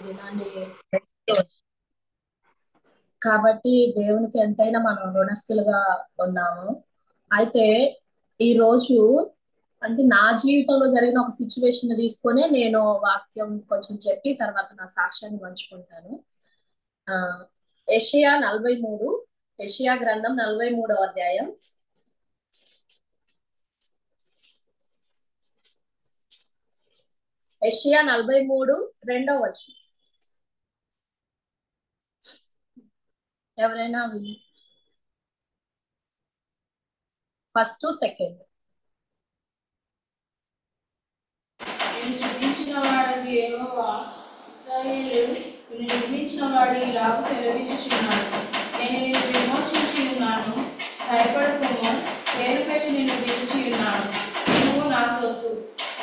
దినాన్ని కాబట్టి దేవునికి ఎంతైనా మనం రుణస్థులుగా ఉన్నాము. అయితే ఈ రోజు అంటే నా జీవితంలో జరిగిన ఒక సిచ్యువేషన్ తీసుకొని నేను వాక్యం కొంచెం చెప్పి తర్వాత నా సాక్ష్యాన్ని పంచుకుంటాను. ఆ యెషయా 43, యెషయా గ్రంథం 43వ అధ్యాయం. యెషయా 43 రెండవ వచనం. ఎవరైనా విని ఫస్ట్ సెకండ్. నేను సృజించిన వాడకు యెహోవా ఇశ్రాయేలు నిన్ను నిర్మించిన వాడు ఇలాగ సెలవించుచున్నాడు. నేను నిన్ను విమోచించి ఉన్నాను, భయపడకుము, పేరు పెట్టి నిన్ను పిలిచి ఉన్నాను. నువ్వు నా సొత్తు.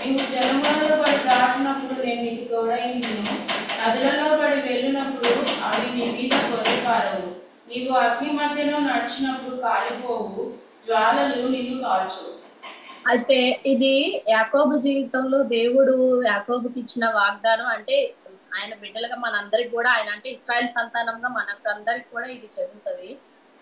నీవు జలములలో పడి దాటినప్పుడు నేను నీకు తోడైందును, నదులలో పడి వెళ్ళినప్పుడు అవి నీ మీద కొట్టిపారవు. నీవు అగ్ని మధ్యలో నడిచినప్పుడు కాలిపోవు, జ్వాలలు నిన్ను కాల్చవు. అయితే ఇది యాకోబు జీవితంలో దేవుడు యాకోబుకి ఇచ్చిన వాగ్దానం. అంటే ఆయన బిడ్డలుగా మనందరికి కూడా, ఆయన అంటే ఇశ్రాయేల్ సంతానంగా మనకందరికి కూడా ఇది చెందుతుంది.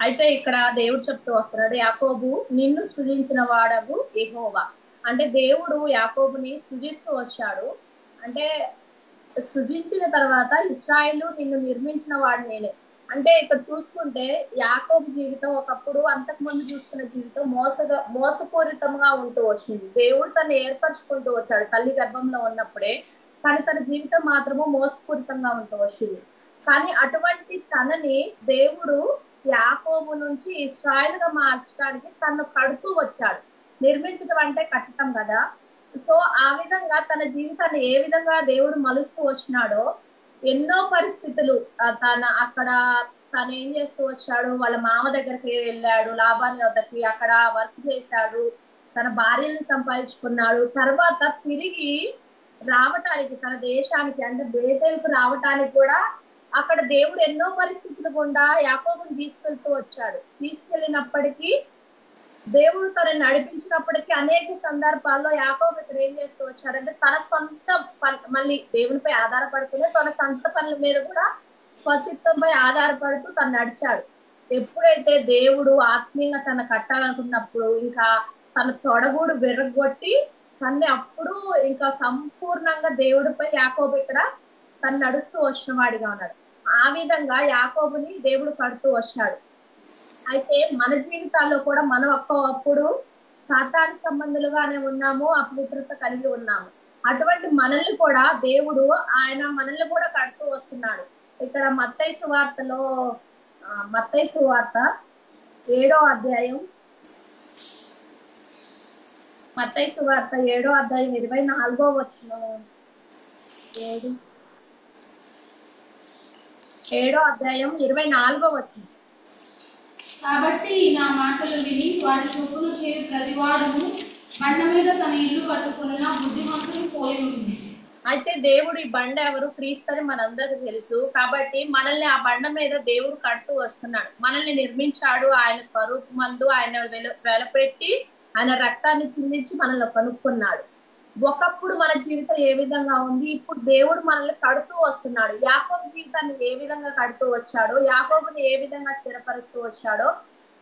అయితే ఇక్కడ దేవుడు చెప్తూ వస్తున్నాడు, యాకోబు నిన్ను సృజించిన వాడగు యెహోవా. అంటే దేవుడు యాకోబుని సృజిస్తూ వచ్చాడు. అంటే సృజించిన తర్వాత ఇశ్రాయేలు నిన్ను నిర్మించిన వాడు నేనే. అంటే ఇక్కడ చూసుకుంటే యాకోబు జీవితం ఒకప్పుడు అంతకు ముందు చూసుకున్న జీవితం మోసపూరితంగా ఉంటూ వచ్చింది. దేవుడు తను ఏర్పరచుకుంటూ వచ్చాడు తల్లి గర్భంలో ఉన్నప్పుడే, కానీ తన జీవితం మాత్రము మోసపూరితంగా ఉంటూ వచ్చింది. కానీ అటువంటి తనని దేవుడు యాకోబు నుంచి ఇశ్రాయేలుగా మార్చడానికి తను కడుతూ వచ్చాడు. నిర్మించడం అంటే కట్టడం కదా. సో ఆ విధంగా తన జీవితాన్ని ఏ విధంగా దేవుడు మలుస్తూ వచ్చినాడో, ఎన్నో పరిస్థితులు తన అక్కడ తను ఏం చేస్తూ వచ్చాడు, వాళ్ళ మామ దగ్గరికి వెళ్ళాడు, లాబాని వద్దకి, అక్కడ వర్క్ చేశాడు, తన భార్యలను సంపాదించుకున్నాడు. తర్వాత తిరిగి రావటానికి తన దేశానికి అంటే బేతేలుకు రావటానికి కూడా అక్కడ దేవుడు ఎన్నో పరిస్థితులు గుండా యాకోబుని తీసుకెళ్తూ వచ్చాడు. తీసుకెళ్ళినప్పటికీ దేవుడు తనని నడిపించినప్పటికీ అనేక సందర్భాల్లో యాకోబు ఇక్కడ ఏం చేస్తూ వచ్చాడంటే తన సొంత మళ్ళీ దేవునిపై ఆధారపడుతూనే తన సొంత పనుల మీద కూడా స్వచిత్తంపై ఆధారపడుతూ తను నడిచాడు. ఎప్పుడైతే దేవుడు ఆత్మీయంగా తన కట్టాలనుకున్నప్పుడు ఇంకా తన తొడగూడు విరగొట్టి తన్ని అప్పుడు ఇంకా సంపూర్ణంగా దేవుడిపై యాకోబు ఇక్కడ తను నడుస్తూ వచ్చిన వాడిగా ఉన్నాడు. ఆ విధంగా యాకోబుని దేవుడు కడుతూ వచ్చాడు. అయితే మన జీవితాల్లో కూడా మనం అప్పుడు సాతాను సంబంధులుగానే ఉన్నాము, అపవిత్రత కలిగి ఉన్నాము. అటువంటి మనల్ని కూడా దేవుడు ఆయన మనల్ని కూడా కడుతూ వస్తున్నాడు. ఇక్కడ మత్తయి సువార్తలో మత్తయి సువార్త 7వ అధ్యాయం, మత్తయి సువార్త 7వ అధ్యాయం 24వ వచనం. 7వ అధ్యాయం 24వ వచనం. కాబట్టి నా మాటలు విని వాటి చొప్పున చేయు ప్రతివాడును బండ మీద తన ఇల్లు కట్టుకున్న బుద్ధిమంతుని పోలి ఉంది. అయితే దేవుడు ఈ బండ ఎవరు? క్రీస్తు అని మనందరికి తెలుసు. కాబట్టి మనల్ని ఆ బండ మీద దేవుడు కడుతూ వస్తున్నాడు. మనల్ని నిర్మించాడు ఆయన స్వరూపమందు, ఆయన వెలపెట్టి ఆయన రక్తాన్ని చిందించి మనల్ని కనుక్కున్నాడు. ఒకప్పుడు మన జీవితం ఏ విధంగా ఉంది, ఇప్పుడు దేవుడు మనల్ని కడుతూ వస్తున్నాడు. యాకోబు జీవితాన్ని ఏ విధంగా కడుతూ వచ్చాడో, యాకోబుని ఏ విధంగా స్థిరపరుస్తూ వచ్చాడో,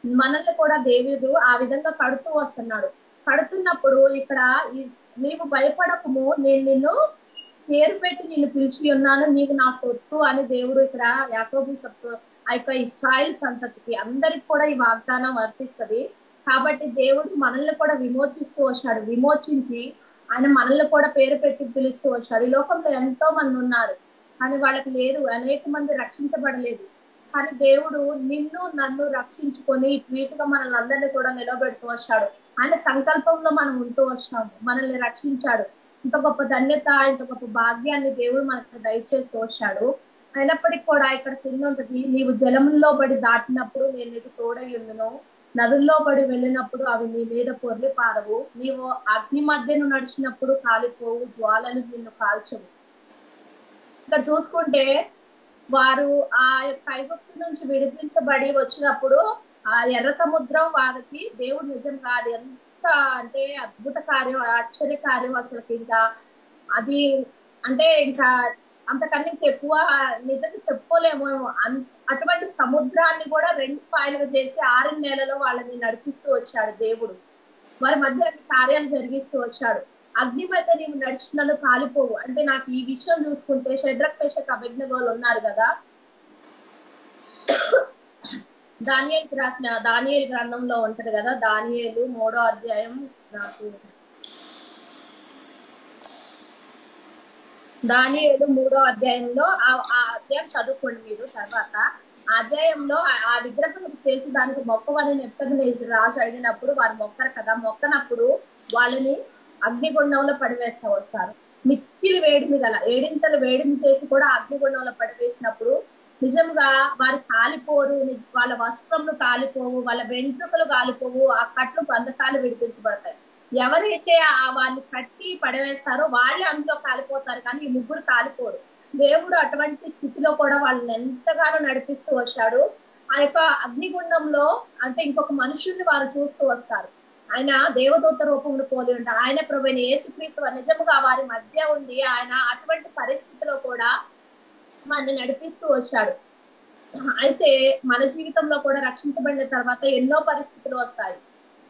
మనల్ని కూడా దేవుడు ఆ విధంగా కడుతూ వస్తున్నాడు. కడుతున్నప్పుడు ఇక్కడ నీవు భయపడకము, నేను నిన్ను పేరు పెట్టి నిన్ను పిలిచి ఉన్నాను, నీవు నా సొత్తు అని దేవుడు ఇక్కడ యాకోబు చెప్తూ ఆ యొక్క ఇశ్రాయేల్ సంతతికి అందరికి కూడా ఈ వాగ్దానం వర్తిస్తుంది. కాబట్టి దేవుడు మనల్ని కూడా విమోచిస్తూ వచ్చాడు. విమోచించి ఆయన మనల్ని కూడా పేరు పెట్టి పిలుస్తూ వచ్చాడు. ఈ లోకంలో ఎంతో మంది ఉన్నారు, కానీ వాళ్ళకి లేదు, అనేక మంది రక్షించబడలేదు. కానీ దేవుడు నిన్ను నన్ను రక్షించుకొని ప్రీతిగా మనల్ని అందరినీ కూడా నిలబెడుతూ వచ్చాడు. ఆయన సంకల్పంలో మనం ఉంటూ వచ్చాము, మనల్ని రక్షించాడు. ఇంత గొప్ప ధన్యత, ఇంత గొప్ప భాగ్యాన్ని దేవుడు మనకు దయచేస్తూ వచ్చాడు. అయినప్పటికీ కూడా ఇక్కడ కింద ఉంటది, నీవు జలముల్లో పడి దాటినప్పుడు నేను నీకు తోడై ఉండును, నదుల్లో పడి వెళ్ళినప్పుడు అవి నీ మీద పొర్లి పారవు, నీవు అగ్ని మధ్యను నడిచినప్పుడు కాలిపోవు, జ్వాలలు నిన్ను కాల్చవు. ఇక్కడ చూసుకుంటే వారు ఆ యొక్క ఐగుప్తు నుంచి విడిపించబడి వచ్చినప్పుడు ఆ ఎర్ర సముద్రం వారికి దేవుడు నిజంగా అది ఎంత అంటే అద్భుత కార్యం, ఆశ్చర్య కార్యం. అసలు ఇంకా అది అంటే ఇంకా అంతకన్నా ఎక్కువ నిజంగా చెప్పుకోలేము. అటువంటి సముద్రాన్ని కూడా 2 పాయలుగా చేసి 6 నెలలో వాళ్ళని నడిపిస్తూ వచ్చాడు దేవుడు. వారి మధ్య అన్ని కార్యాలు జరిగిస్తూ వచ్చాడు. అగ్ని మధ్య నీవు నడిచినను కాలిపోవు. అంటే నాకు ఈ విషయం చూసుకుంటే షడ్రక్ మేషక్ అబేద్నెగోలు ఉన్నారు కదా, దానియేలుకి రాసిన దానియేలు గ్రంథంలో ఉంటది కదా, దానియేలు 3వ అధ్యాయం. నాకు దానియేలు 3వ అధ్యాయంలో ఆ అధ్యాయం చదువుకోండి మీరు తర్వాత. ఆ అధ్యాయంలో ఆ విగ్రహం చేసి దానికి మొక్కవని నెబుకద్నెజరు రాజు అడిగినప్పుడు వారు మొక్కరు కదా, మొక్కనప్పుడు వాళ్ళని అగ్నిగుండంలో పడివేస్తా వస్తారు. మిక్కిలి వేడిమి గల ఏడింతలు వేడిమి చేసి కూడా అగ్నిగుండంలో పడివేసినప్పుడు నిజంగా వారు కాలిపోరు, వాళ్ళ వస్త్రములు కాలిపోవు, వాళ్ళ వెంట్రుకలు కాలిపోవు, ఆ కట్లు బంధకాలు విడిపించబడతాయి. ఎవరైతే వాళ్ళని కట్టి పడవేస్తారో వాళ్ళే అందులో కాలిపోతారు, కానీ ఈ ముగ్గురు కాలిపోరు. దేవుడు అటువంటి స్థితిలో కూడా వాళ్ళని ఎంతగానో నడిపిస్తూ వచ్చాడు. ఆ యొక్క అగ్నిగుండంలో అంటే ఇంకొక మనుషుల్ని వారు చూస్తూ వస్తారు. ఆయన దేవదూత రూపంలో పోలి ఉంటారు. ఆయన ప్రభువైన యేసుక్రీస్తు వారు నిజముగా వారి మధ్య ఉండి ఆయన అటువంటి పరిస్థితిలో కూడా మనల్ని నడిపిస్తూ వచ్చాడు. అయితే మన జీవితంలో కూడా రక్షించబడిన తర్వాత ఎన్నో పరిస్థితులు వస్తాయి.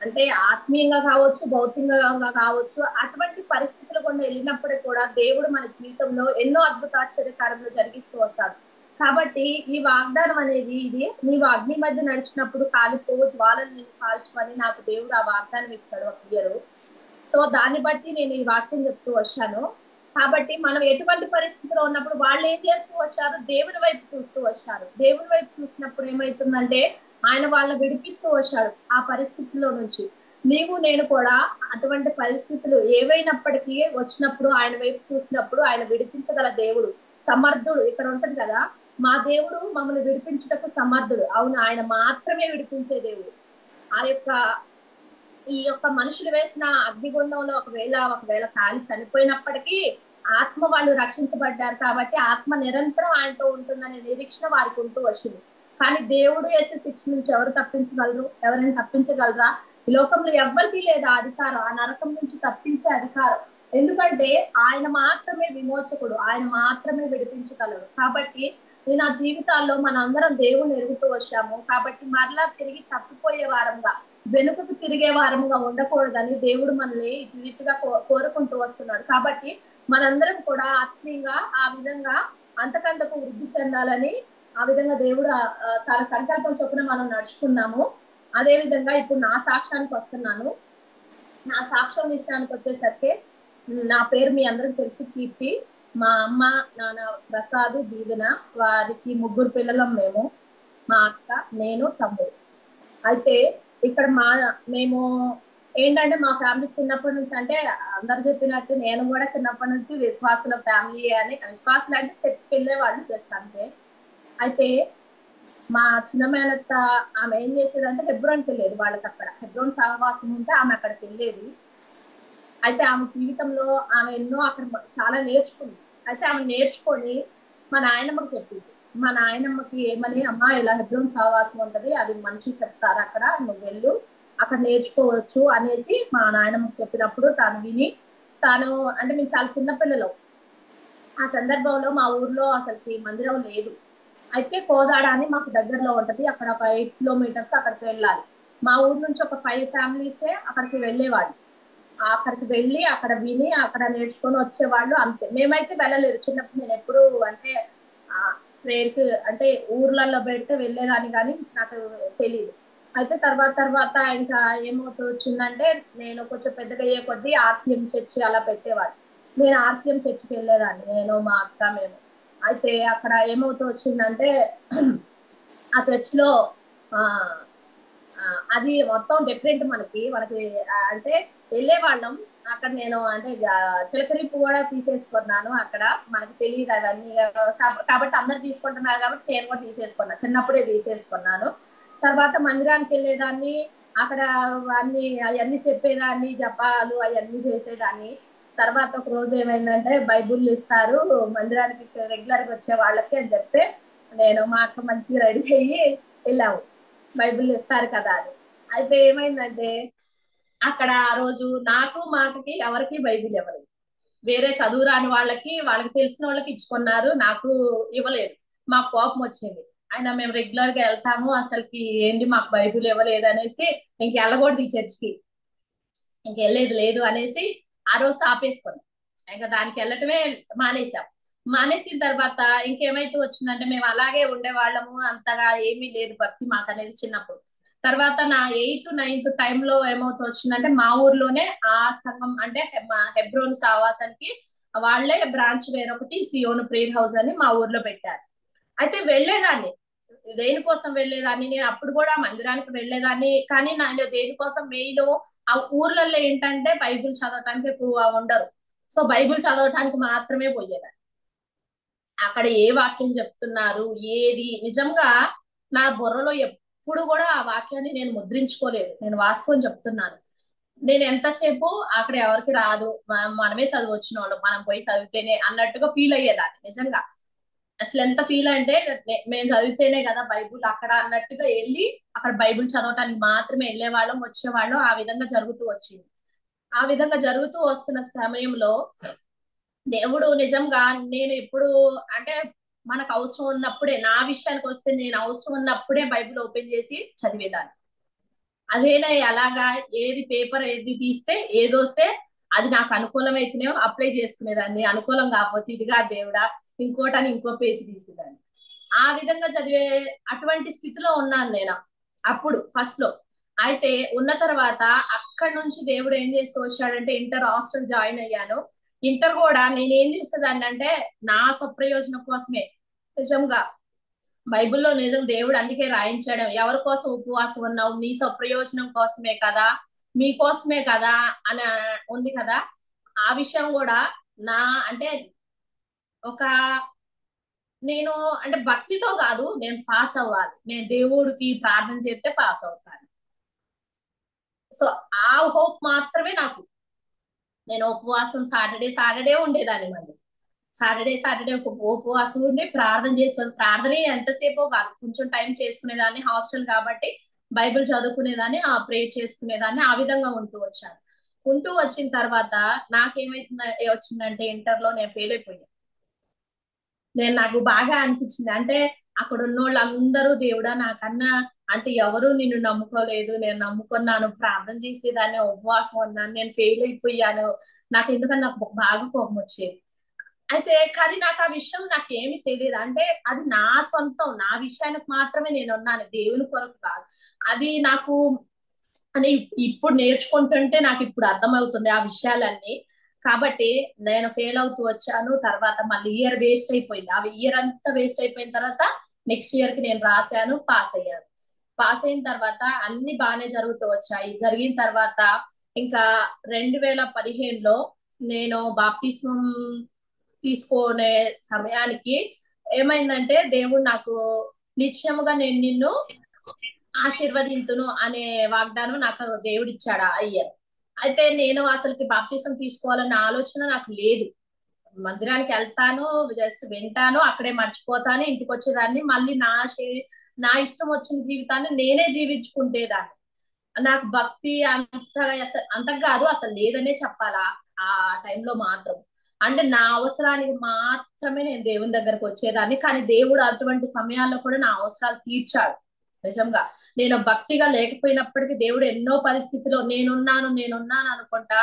అంటే ఆత్మీయంగా కావచ్చు, భౌతికంగా కావచ్చు. అటువంటి పరిస్థితులు కూడా వెళ్ళినప్పుడు కూడా దేవుడు మన జీవితంలో ఎన్నో అద్భుతాశ్చర్యకార్యములు జరిగిస్తూ వస్తాడు. కాబట్టి ఈ వాగ్దానం అనేది ఇది, నీవు అగ్ని మధ్య నడిచినప్పుడు కాలిపోవు, జ్వాలను నేను కాల్చువని నాకు దేవుడు ఆ వాగ్దానం ఇచ్చాడు ఒక ఇయర్. సో దాన్ని బట్టి నేను ఈ వాక్యం చెప్తూ వచ్చాను. కాబట్టి మనం ఎటువంటి పరిస్థితిలో ఉన్నప్పుడు వాళ్ళు ఏం చేస్తూ వచ్చారు, దేవుని వైపు చూస్తూ వచ్చారు. దేవుని వైపు చూసినప్పుడు ఏమైతుందంటే ఆయన వాళ్ళని విడిపిస్తూ వచ్చాడు ఆ పరిస్థితుల్లో నుంచి. నీవు నేను కూడా అటువంటి పరిస్థితులు ఏవైనప్పటికీ వచ్చినప్పుడు ఆయన వైపు చూసినప్పుడు ఆయన విడిపించగల దేవుడు, సమర్థుడు. ఇక్కడ ఉంటది కదా, మా దేవుడు మమ్మల్ని విడిపించుటకు సమర్థుడు. అవును, ఆయన మాత్రమే విడిపించే దేవుడు. ఆ యొక్క ఈ యొక్క మనుషులు వేసిన అగ్నిగుండంలో ఒకవేళ కాలి చనిపోయినప్పటికీ ఆత్మ వాళ్ళు రక్షించబడ్డారు కాబట్టి ఆత్మ నిరంతరం ఆయనతో ఉంటుందనే నిరీక్షణ వారికి ఉంటూ వచ్చింది. కానీ దేవుడు వేసే శిక్ష నుంచి ఎవరు తప్పించగలరు? ఎవరైనా తప్పించగలరా? ఈ లోకంలో ఎవ్వరికీ లేదు ఆ అధికారం, ఆ నరకం నుంచి తప్పించే అధికారం. ఎందుకంటే ఆయన మాత్రమే విమోచకుడు, ఆయన మాత్రమే విడిపించగలడు. కాబట్టి నేను ఆ జీవితాల్లో మనందరం దేవుని ఎరుగుతూ వచ్చాము. కాబట్టి మరలా తిరిగి తప్పిపోయే వారంగా, వెనుకకు తిరిగే వారముగా ఉండకూడదని దేవుడు మనల్ని రీతిగా కోరుకుంటూ వస్తున్నాడు. కాబట్టి మనందరం కూడా ఆత్మీయంగా ఆ విధంగా అంతకంతకు వృద్ధి చెందాలని ఆ విధంగా దేవుడు తన సంకల్పం చొప్పున మనం నడుచుకున్నాము. అదే విధంగా ఇప్పుడు నా సాక్ష్యానికి వస్తున్నాను. నా సాక్ష్యం విషయానికి వచ్చేసరికి నా పేరు మీ అందరికి తెలుసు, కీర్తి. మా అమ్మ నాన్న ప్రసాద్, దీవెన, వారికి 3 పిల్లలం మేము, మా అక్క, నేను, తమ్ముడు. అయితే ఇక్కడ మేము ఏంటంటే మా ఫ్యామిలీ చిన్నప్పటి నుంచి, అంటే అందరు చెప్పినట్టు నేను కూడా చిన్నప్పటి నుంచి విశ్వాసుల ఫ్యామిలీ అని, విశ్వాసులు అంటే చర్చికి వెళ్ళేవాళ్ళు ప్లస్ అంతే. అయితే మా చిన్న మేనత్త ఆమె ఏం చేసేదంటే హెబ్రోన్కి వెళ్ళేది. వాళ్ళకి అక్కడ హెబ్రోన్ సహవాసం ఉంటే ఆమె అక్కడికి వెళ్ళేది. అయితే ఆమె జీవితంలో ఆమె ఎన్నో అక్కడ చాలా నేర్చుకుంది. అయితే ఆమె నేర్చుకొని మా నాయనమ్మకి చెప్పింది. మా నాయనమ్మకి ఏమని, అమ్మ ఇలా హెబ్రోన్ సహవాసం ఉంటది, అది మంచి చెప్తారు, అక్కడ నువ్వు వెళ్ళు, అక్కడ నేర్చుకోవచ్చు అనేసి మా నాయనమ్మకి చెప్పినప్పుడు తాను విని, తాను అంటే మేము చాలా చిన్నపిల్లలు. ఆ సందర్భంలో మా ఊర్లో అసలుకి మందిరం లేదు. అయితే కోదాడ అని మాకు దగ్గరలో ఉంటది, అక్కడ ఒక 8 కిలోమీటర్స్ అక్కడికి వెళ్ళాలి. మా ఊరు నుంచి ఒక 5 ఫ్యామిలీసే అక్కడికి వెళ్ళేవాళ్ళు. అక్కడికి వెళ్ళి అక్కడ విని అక్కడ నేర్చుకొని వచ్చేవాళ్ళు అంతే. మేమైతే వెళ్ళలేదు చిన్నప్పుడు. నేను ఎప్పుడు అంటే ప్రేయర్కి అంటే ఊర్లలో పెడితే వెళ్ళేదాన్ని, కానీ నాకు తెలియదు. అయితే తర్వాత ఇంకా ఏమవుతూ వచ్చిందంటే నేను కొంచెం పెద్దగా అయ్యే కొద్దీ ఆర్సీఎం చర్చి అలా పెట్టేవాడు. నేను ఆర్సీఎం చర్చికి వెళ్ళేదాన్ని, నేను మా అక్క మేము. అయితే అక్కడ ఏమవుతూ వచ్చిందంటే ఆ చర్చిలో అది మొత్తం డిఫరెంట్ మనకి అంటే వెళ్ళే వాళ్ళం. అక్కడ నేను అంటే చిలకరింపు కూడా తీసేసుకున్నాను. అక్కడ మనకు తెలియదు అవన్నీ కాబట్టి అందరు తీసుకుంటున్నారు కాబట్టి నేను కూడా తీసేసుకున్నాను, చిన్నప్పుడే తీసేసుకున్నాను. తర్వాత మందిరానికి వెళ్ళేదాన్ని, అక్కడ అవన్నీ చెప్పేదాన్ని, జపాలు అవన్నీ చేసేదాన్ని. తర్వాత ఒక రోజు ఏమైందంటే బైబుల్ ఇస్తారు మందిరానికి రెగ్యులర్ గా వచ్చే వాళ్ళకి అని చెప్తే నేను మా అక్క మంచిగా రెడీ అయ్యి వెళ్ళాము, బైబుల్ ఇస్తారు కదా అని. అయితే ఏమైందంటే అక్కడ ఆ రోజు నాకు మా అక్కకి ఎవరికి బైబిల్ ఇవ్వలేదు. వేరే చదువు రాని వాళ్ళకి తెలిసిన వాళ్ళకి ఇచ్చుకున్నారు, నాకు ఇవ్వలేదు. మాకు కోపం వచ్చింది. ఆయన మేము రెగ్యులర్ గా వెళ్తాము, అసలుకి ఏంటి మాకు బైబిల్ ఇవ్వలేదు అనేసి ఇంక వెళ్ళకూడదు ఈ చర్చికి, ఇంక వెళ్ళేది లేదు అనేసి ఆ రోజు ఆపేసుకున్నాం. ఇంకా దానికి వెళ్ళటమే మానేసాం. మానేసిన తర్వాత ఇంకేమైతే వచ్చిందంటే మేము అలాగే ఉండేవాళ్ళము, అంతగా ఏమీ లేదు భక్తి మాకు అనేది చిన్నప్పుడు. తర్వాత నా 8th 9th టైంలో ఏమవుతూ వచ్చిందంటే మా ఊర్లోనే ఆ సంఘం అంటే హెబ్రోన్ సావాసానికి వాళ్ళే బ్రాంచ్ వేరొకటి సియోను ప్రేయర్ హౌస్ అని మా ఊర్లో పెట్టారు. అయితే వెళ్ళేదాన్ని, దేనికోసం వెళ్ళేదాన్ని నేను అప్పుడు కూడా మందిరానికి వెళ్ళేదాన్ని, కానీ నేను దేనికోసం మెయిన్ ఆ ఊర్లలో ఏంటంటే బైబిల్ చదవటానికి ఎక్కువ ఉండరు, సో బైబిల్ చదవటానికి మాత్రమే పోయేదాన్ని. అక్కడ ఏ వాక్యం చెప్తున్నారు ఏది నిజంగా నా బుర్రలో ఎప్పుడు కూడా ఆ వాక్యాన్ని నేను ముద్రించుకోలేదు, నేను వాస్తవం చెప్తున్నాను. నేను ఎంతసేపు అక్కడ ఎవరికి రాదు, మనమే చదివచ్చిన వాళ్ళు, మనం పోయి చదివితేనే అన్నట్టుగా ఫీల్ అయ్యేదాన్ని నిజంగా. అసలు ఎంత ఫీల్ అంటే మేము చదివితేనే కదా బైబుల్ అక్కడ అన్నట్టుగా వెళ్ళి అక్కడ బైబుల్ చదవటానికి మాత్రమే వెళ్ళే వాళ్ళం వచ్చేవాళ్ళం, ఆ విధంగా జరుగుతూ వచ్చింది. ఆ విధంగా జరుగుతూ వస్తున్న సమయంలో దేవుడు నిజంగా నేను ఎప్పుడు అంటే మనకు అవసరం ఉన్నప్పుడే, నా విషయానికి వస్తే నేను అవసరం ఉన్నప్పుడే బైబిల్ ఓపెన్ చేసి చదివేదాన్ని. అదేనా అలాగా ఏది పేపర్ ఏది తీస్తే ఏదొస్తే అది నాకు అనుకూలమైతేనే అప్లై చేసుకునేదాన్ని, అనుకూలం కాకపోతే ఇదిగా దేవుడా ఇంకోటని ఇంకో పేజ్ తీసేదాన్ని. ఆ విధంగా చదివే అటువంటి స్థితిలో ఉన్నాను నేను అప్పుడు ఫస్ట్ లో. అయితే ఉన్న తర్వాత అక్కడి నుంచి దేవుడు ఏం చేస్తూ వచ్చాడంటే ఇంటర్ హాస్టల్ జాయిన్ అయ్యాను. ఇంటర్ కూడా నేను ఏం చేసేదాన్ని అంటే నా స్వప్రయోజనం కోసమే. నిజంగా బైబిల్లో నిజం దేవుడు అందుకే రాయించాడు, ఎవరి కోసం ఉపవాసం ఉన్నావు, నీ స్వప్రయోజనం కోసమే కదా, మీకోసమే కదా అని ఉంది కదా. ఆ విషయం కూడా నా అంటే ఒక నేను అంటే భక్తితో కాదు, నేను పాస్ అవ్వాలి, నేను దేవుడికి ప్రార్థన చేస్తే పాస్ అవుతాను. సో ఆ హోప్ మాత్రమే నాకు. నేను ఉపవాసం సాటర్డే సాటర్డే ఉండేదాన్ని, మళ్ళీ సాటర్డే ఉపవాసం ఉండి ప్రార్థన చేసుకొని, ప్రార్థన ఎంతసేపో కాదు కొంచెం టైం చేసుకునేదాన్ని, హాస్టల్ కాబట్టి బైబిల్ చదువుకునేదాన్ని, ఆ ప్రే చేసుకునేదాన్ని, ఆ విధంగా ఉంటూ వచ్చాను. ఉంటూ వచ్చిన తర్వాత నాకేమైతుంది వచ్చిందంటే ఇంటర్ లో నేను ఫెయిల్ అయిపోయాను. నాకు బాగా అనిపించింది అంటే అక్కడ ఉన్న వాళ్ళందరూ దేవుడా నాకన్నా అంటే ఎవరు నిన్ను నమ్ముకోలేదు, నేను నమ్ముకున్నాను, ప్రార్థన చేసేదాన్ని, ఉపవాసం ఉన్నాను, నేను ఫెయిల్ అయిపోయాను. నాకు ఎందుకని నాకు బాగా కోపం వచ్చేది. అయితే కానీ నాకు ఆ విషయం నాకు ఏమి తెలియదు, అంటే అది నా సొంతం, నా విషయానికి మాత్రమే నేను ఉన్నాను, దేవుని కొరకు కాదు. అది నాకు అని ఇప్పుడు నేర్చుకుంటుంటే నాకు ఇప్పుడు అర్థమవుతుంది ఆ విషయాలన్నీ. కాబట్టి నేను ఫెయిల్ అవుతూ వచ్చాను. తర్వాత మళ్ళీ ఇయర్ వేస్ట్ అయిపోయింది. ఆ ఇయర్ అంతా వేస్ట్ అయిపోయిన తర్వాత నెక్స్ట్ ఇయర్ కి నేను రాశాను, పాస్ అయ్యాను. పాస్ అయిన తర్వాత అన్ని బాగానే జరుగుతూ వచ్చాయి. జరిగిన తర్వాత ఇంకా 2015లో నేను బాప్తిస్మం తీసుకునే సమయానికి ఏమైందంటే దేవుడు నాకు నిశ్చయముగా నేను నిన్ను ఆశీర్వదింతును అనే వాగ్దానం నాకు దేవుడు ఇచ్చాడు ఆ ఇయర్. అయితే నేను అసలుకి బాప్తిసం తీసుకోవాలన్న ఆలోచన నాకు లేదు. మందిరానికి వెళ్తాను, జస్ట్ వింటాను, అక్కడే మర్చిపోతాను, ఇంటికి వచ్చేదాన్ని, మళ్ళీ నా ఇష్టం వచ్చిన జీవితాన్ని నేనే జీవించుకుంటేదాన్ని. నాకు భక్తి అంత కాదు అసలు లేదనే చెప్పాలా ఆ టైంలో మాత్రం. అంటే నా అవసరానికి మాత్రమే నేను దేవుని దగ్గరకు వచ్చేదాన్ని, కానీ దేవుడు అటువంటి సమయాల్లో కూడా నా అవసరాలు తీర్చాడు నిజంగా. నేను భక్తిగా లేకపోయినప్పటికీ దేవుడు ఎన్నో పరిస్థితిలో నేనున్నాను అనుకుంటా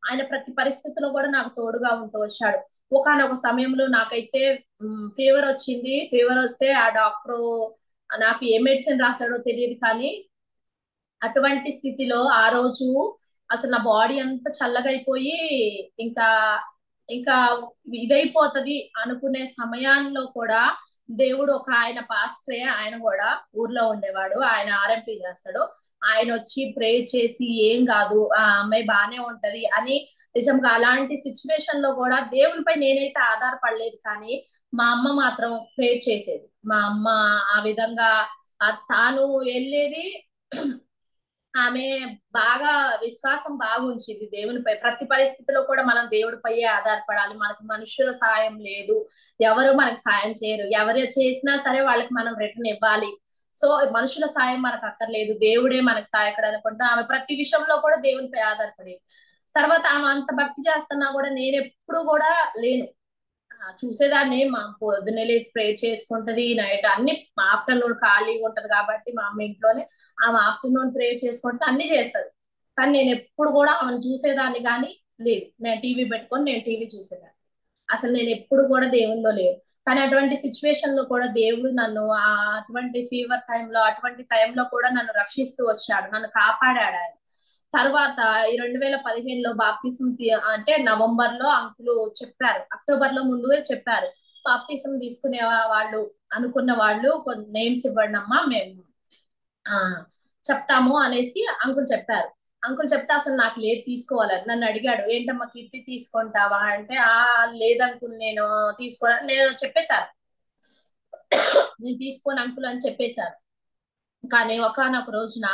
ఆయన ప్రతి పరిస్థితిలో కూడా నాకు తోడుగా ఉంటూ వచ్చాడు. ఒకానొక సమయంలో నాకైతే ఫీవర్ వచ్చింది. ఫీవర్ వస్తే ఆ డాక్టర్ నాకు ఏ మెడిసిన్ రాశాడో తెలియదు, కానీ అటువంటి స్థితిలో ఆ రోజు అసలు నా బాడీ అంతా చల్లగైపోయి ఇంకా ఇంకా ఇదైపోతది అనుకునే సమయాల్లో కూడా దేవుడు ఒక ఆయన పాస్టరే, ఆయన కూడా ఊర్లో ఉండేవాడు, ఆయన ఆర్ఎంపీ చేస్తాడు. ఆయన వచ్చి ప్రే చేసి ఏం కాదు ఆ అమ్మాయి బానే ఉంటది అని. నిజంగా అలాంటి సిచ్యువేషన్ లో కూడా దేవునిపై నేనైతే ఆధారపడలేదు, కానీ మా అమ్మ మాత్రం ప్రేర్ చేసేది. మా అమ్మ ఆ విధంగా తాను వెళ్ళేది. ఆమె బాగా విశ్వాసం బాగా ఉంచింది దేవునిపై. ప్రతి పరిస్థితిలో కూడా మనం దేవుడిపై ఆధారపడాలి, మనకు మనుషుల సాయం లేదు, ఎవరు మనకు సాయం చేయరు, ఎవరు చేసినా సరే వాళ్ళకి మనం రిటర్న్ ఇవ్వాలి. సో మనుషుల సాయం మనకు అక్కర్లేదు, దేవుడే మనకు సహాయకుడు అనుకుంటా ఆమె ప్రతి విషయంలో కూడా దేవునిపై ఆధారపడేది. తర్వాత ఆమె అంత భక్తి చేస్తున్నా కూడా నేను ఎప్పుడు కూడా లేను. చూసేదాన్ని. మా పొద్దున్నే లేసి ప్రేయర్ చేసుకుంటది, నైట్ అన్ని ఆఫ్టర్నూన్ ఖాళీగా ఉంటది కాబట్టి మా అమ్మ ఇంట్లోనే ఆమె ఆఫ్టర్నూన్ ప్రేయర్ చేసుకుంటే అన్ని చేస్తది. కానీ నేను ఎప్పుడు కూడా ఆమెను చూసేదాన్ని కానీ లేదు. నేను టీవీ పెట్టుకొని నేను టీవీ చూసేదాన్ని. అసలు నేను ఎప్పుడు కూడా దేవుల్లో లేను. కానీ అటువంటి సిచ్యువేషన్ లో కూడా దేవుడు నన్ను అటువంటి ఫీవర్ టైంలో అటువంటి టైంలో కూడా నన్ను రక్షిస్తూ వచ్చాడు, నన్ను కాపాడాడు ఆయన. తర్వాత ఈ 2015లో బాప్తిసం అంటే నవంబర్ లో అంకులు చెప్పారు, అక్టోబర్ లో ముందుగా చెప్పారు బాప్తిసం తీసుకునే వాళ్ళు అనుకున్న వాళ్ళు కొన్ని నేమ్స్ ఇవ్వండి అమ్మా, మేము ఆ చెప్తాము అనేసి అంకుల్ చెప్పారు. అంకుల్ చెప్తే అసలు నాకు లేదు తీసుకోవాలని నన్ను అడిగాడు. ఏంటమ్మా కీర్తి తీసుకుంటావా అంటే, లేదు అంకుల్ నేను తీసుకోవాలని నేను చెప్పేశాను. నేను తీసుకోను అంకుల్ అని చెప్పేశాను. కానీ ఒకానొక రోజున